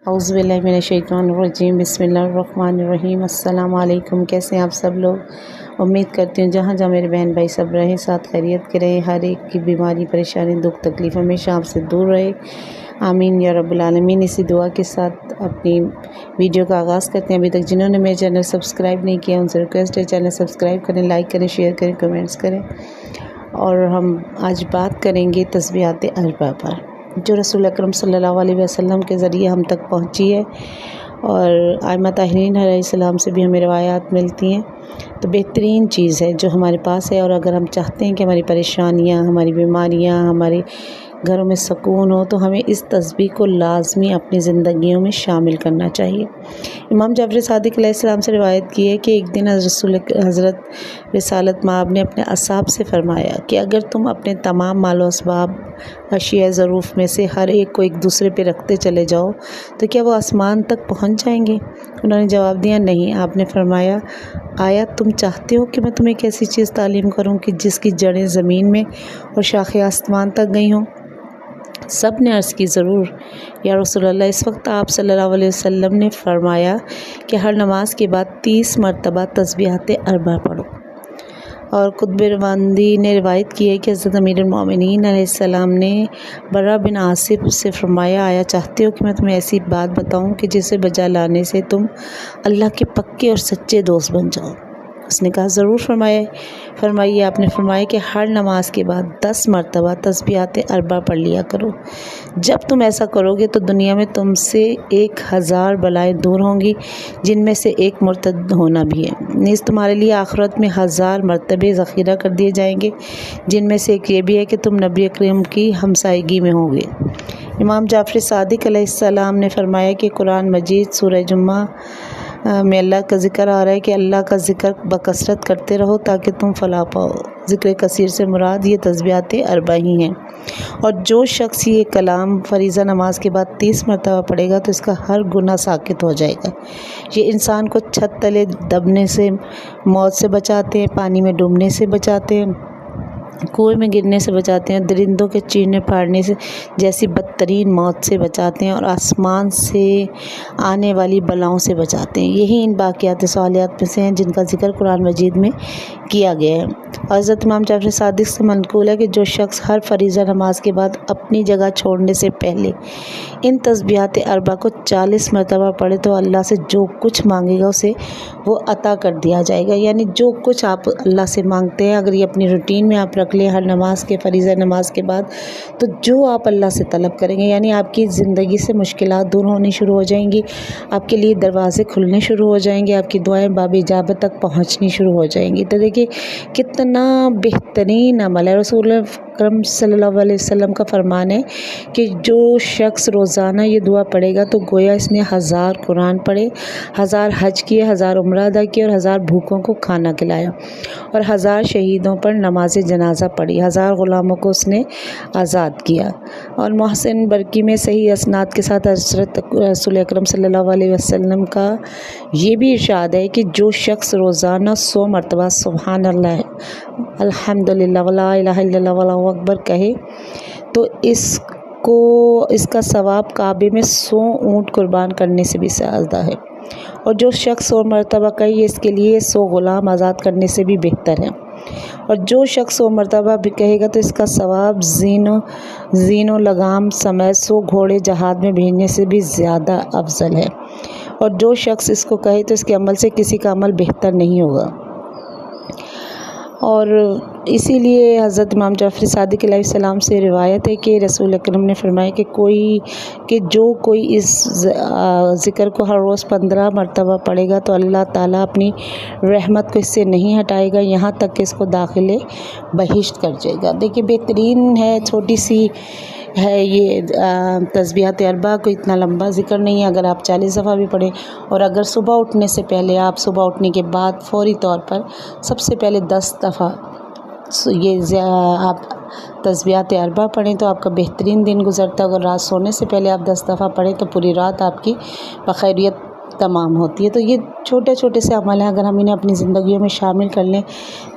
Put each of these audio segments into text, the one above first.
औज़ुबिल्लाहि मिनश्शैतानिर्रजीम बिस्मिल्लाहिर्रहमानिर्रहीम। अस्सलाम वालेकुम। कैसे हैं आप सब लोग। उम्मीद करती हूँ जहाँ जहाँ मेरे बहन भाई सब रहें साथ खैरियत के रहें, हर एक की बीमारी परेशानी दुख तकलीफ़ हमेशा आपसे दूर रहे, आमीन या रब्बुल आलमीन। इसी दुआ के साथ अपनी वीडियो का आगाज़ करते हैं। अभी तक जिन्होंने मेरे चैनल सब्सक्राइब नहीं किया उनसे रिक्वेस्ट है चैनल सब्सक्राइब करें, लाइक करें, शेयर करें, कमेंट्स करें। और हम आज बात करेंगे तस्बीहात अरबा पर, जो रसूल अकरम सल्लल्लाहु अलैहि वसल्लम के ज़रिए हम तक पहुँची है और आइम्मा ताहिरीन अलैहिस्सलाम से भी हमें रवायात मिलती हैं। तो बेहतरीन चीज़ है जो हमारे पास है, और अगर हम चाहते हैं कि हमारी परेशानियां, हमारी बीमारियां, हमारे घरों में सुकून हो, तो हमें इस तस्बीह को लाजमी अपनी ज़िंदगियों में शामिल करना चाहिए। इमाम जाफ़र सादिक़ अलैहिस्सलाम से रिवायत की है कि एक दिन हज़रत रिसालत माब ने अपने असहाब से फ़रमाया कि अगर तुम अपने तमाम मालो असबाब अशिया ज़रूफ़ में से हर एक को एक दूसरे पे रखते चले जाओ तो क्या वो आसमान तक पहुंच जाएंगे। उन्होंने जवाब दिया, नहीं। आपने फरमाया, आया तुम चाहते हो कि मैं तुम्हें एक ऐसी चीज़ तालीम करूं कि जिसकी जड़ें ज़मीन में और शाखें आसमान तक गई हों। सब ने अर्ज़ की, ज़रूर या रसूलल्लाह। इस वक्त आप सल्लल्लाहु अलैहि वसल्लम ने फरमाया कि हर नमाज के बाद 30 मरतबा तस्बीहात अरबा पढ़ो। और कुतुब रवांदी ने रिवायत की है कि हज़रत अमीरुल मोमिनीन अलैहिस्सलाम ने बर्रा बिन आसिफ से फरमाया, आया चाहते हो कि मैं तुम्हें ऐसी बात बताऊं कि जिसे बजा लाने से तुम अल्लाह के पक्के और सच्चे दोस्त बन जाओ। उसने कहा, ज़रूर फरमाइए। आपने फरमाया कि हर नमाज के बाद 10 मरतबा तस्बीहात अरबा पढ़ लिया करो। जब तुम ऐसा करोगे तो दुनिया में तुमसे 1000 बलाएँ दूर होंगी, जिनमें से एक मुर्तद होना भी है। नीज़ तुम्हारे लिए आखिरत में 1000 मरतबे ज़ख़ीरा कर दिए जाएंगे, जिनमें से एक ये भी है कि तुम नबी अकरम की हमसायगी में होगे। इमाम जाफ़र सादिक़ अलैहिस्सलाम ने फरमाया कि कुरान मजीद सूरह जुम्मा में अल्लाह का ज़िक्र आ रहा है कि अल्लाह का ज़िक्र बकसरत करते रहो ताकि तुम फलाह पाओ। ज़िक्र कसीर से मुराद ये तस्बीहात अरबा ही हैं। और जो शख्स ये कलाम फ़रीज़ा नमाज के बाद 30 मरतबा पढ़ेगा तो इसका हर गुनाह साकित हो जाएगा। ये इंसान को छत तले दबने से, मौत से बचाते हैं, पानी में डूबने से बचाते हैं, कुएं में गिरने से बचाते हैं, दरिंदों के चीरने फाड़ने से जैसी बदतरीन मौत से बचाते हैं, और आसमान से आने वाली बलाओं से बचाते हैं। यही इन बाक़ियात सालिहात में से हैं जिनका जिक्र कुरान मजीद में किया गया है। हज़रत इमाम जाफ़र सादिक़ से मनक़ूल है कि जो शख्स हर फ़रीज़ा नमाज के बाद अपनी जगह छोड़ने से पहले इन तस्बीहात अरबा को 40 मरतबा पढ़े तो अल्लाह से जो कुछ मांगेगा उसे वो अता कर दिया जाएगा। यानी जो कुछ आप अल्लाह से मांगते हैं, अगर ये अपनी रूटीन में आप रख लें हर नमाज के फ़रीज़ा नमाज के बाद, तो जो आप अल्लाह से तलब करेंगे, यानी आपकी ज़िंदगी से मुश्किलात दूर होनी शुरू हो जाएंगी, आपके लिए दरवाज़े खुलने शुरू हो जाएंगे, आपकी दुआएं बाब इजाबत तक पहुँचनी शुरू हो जाएंगी। तो देखिए कितना बेहतरीन अमल है। रसूल अकरम सल्लल्लाहु अलैहि वसल्लम का फरमान है कि जो शख्स रोज़ाना ये दुआ पढ़ेगा तो गोया इसने 1000 कुरान पढ़े, 1000 हज किए, 1000 उम्रा अदा किए और 1000 भूखों को खाना खिलाया, और 1000 शहीदों पर नमाज जनाजा पढ़ी, 1000 ग़ुलामों को उसने आज़ाद किया। और मोहसिन बरकी में सही असनाद के साथ हज़रत रसूल अकरम सल्लल्लाहु अलैहि वसल्लम का ये भी इरशाद है कि जो शख्स रोज़ाना 100 मरतबा सुभान अल्लाह, अल्हम्दुलिल्लाह, वला इलाहा इल्लल्लाह, वल्लाहु अकबर कहे तो इसका सवाब काबे में 100 ऊँट कुर्बान करने से भी ज़्यादा है। और जो शख्स 100 मरतबा कहे इसके लिए 100 ग़ुलाम आज़ाद करने से भी बेहतर है। और जो शख्स 100 मरतबा भी कहेगा तो इसका सवाब ज़ीनो लगाम समय 100 घोड़े जहाद में भेजने से भी ज़्यादा अफजल है। और जो शख्स इसको कहे तो इसके अमल से किसी का अमल बेहतर नहीं होगा। और इसीलिए हज़रत इमाम जाफ़र सादिक़ अलैहिस्सलाम से रिवायत है कि रसूल अकरम ने फरमाया कि जो कोई इस ज़िक्र को हर रोज़ 15 मरतबा पढ़ेगा तो अल्लाह ताला अपनी रहमत को इससे नहीं हटाएगा, यहाँ तक कि इसको दाखिले बहिश्त कर जाएगा। देखिए बेहतरीन है, छोटी सी है ये तस्बीहात अरबा, को इतना लंबा ज़िक्र नहीं है। अगर आप 40 दफ़ा भी पढ़ें, और अगर सुबह उठने से पहले, आप सुबह उठने के बाद फ़ौरी तौर पर सबसे पहले 10 दफ़ा ये आप तस्बीहात अरबा पढ़ें तो आपका बेहतरीन दिन गुज़रता है। अगर रात सोने से पहले आप 10 दफ़ा पढ़ें तो पूरी रात आपकी बखैरियत तमाम होती है। तो ये छोटे छोटे से अमल हैं, अगर हम इन्हें अपनी ज़िंदगियों में शामिल कर लें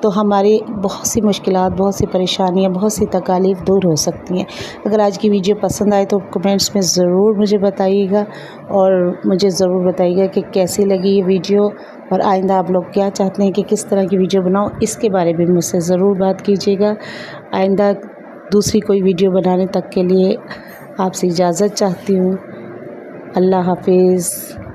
तो हमारी बहुत सी मुश्किलात, बहुत सी परेशानियाँ, बहुत सी तकालीफ़ दूर हो सकती हैं। अगर आज की वीडियो पसंद आए तो कमेंट्स में ज़रूर मुझे बताइएगा और मुझे ज़रूर बताइएगा कि कैसी लगी ये वीडियो और आइंदा आप लोग क्या चाहते हैं कि किस तरह की वीडियो बनाऊँ, इसके बारे में मुझसे ज़रूर बात कीजिएगा। आइंदा दूसरी कोई वीडियो बनाने तक के लिए आपसे इजाज़त चाहती हूँ। अल्लाह हाफ़िज़।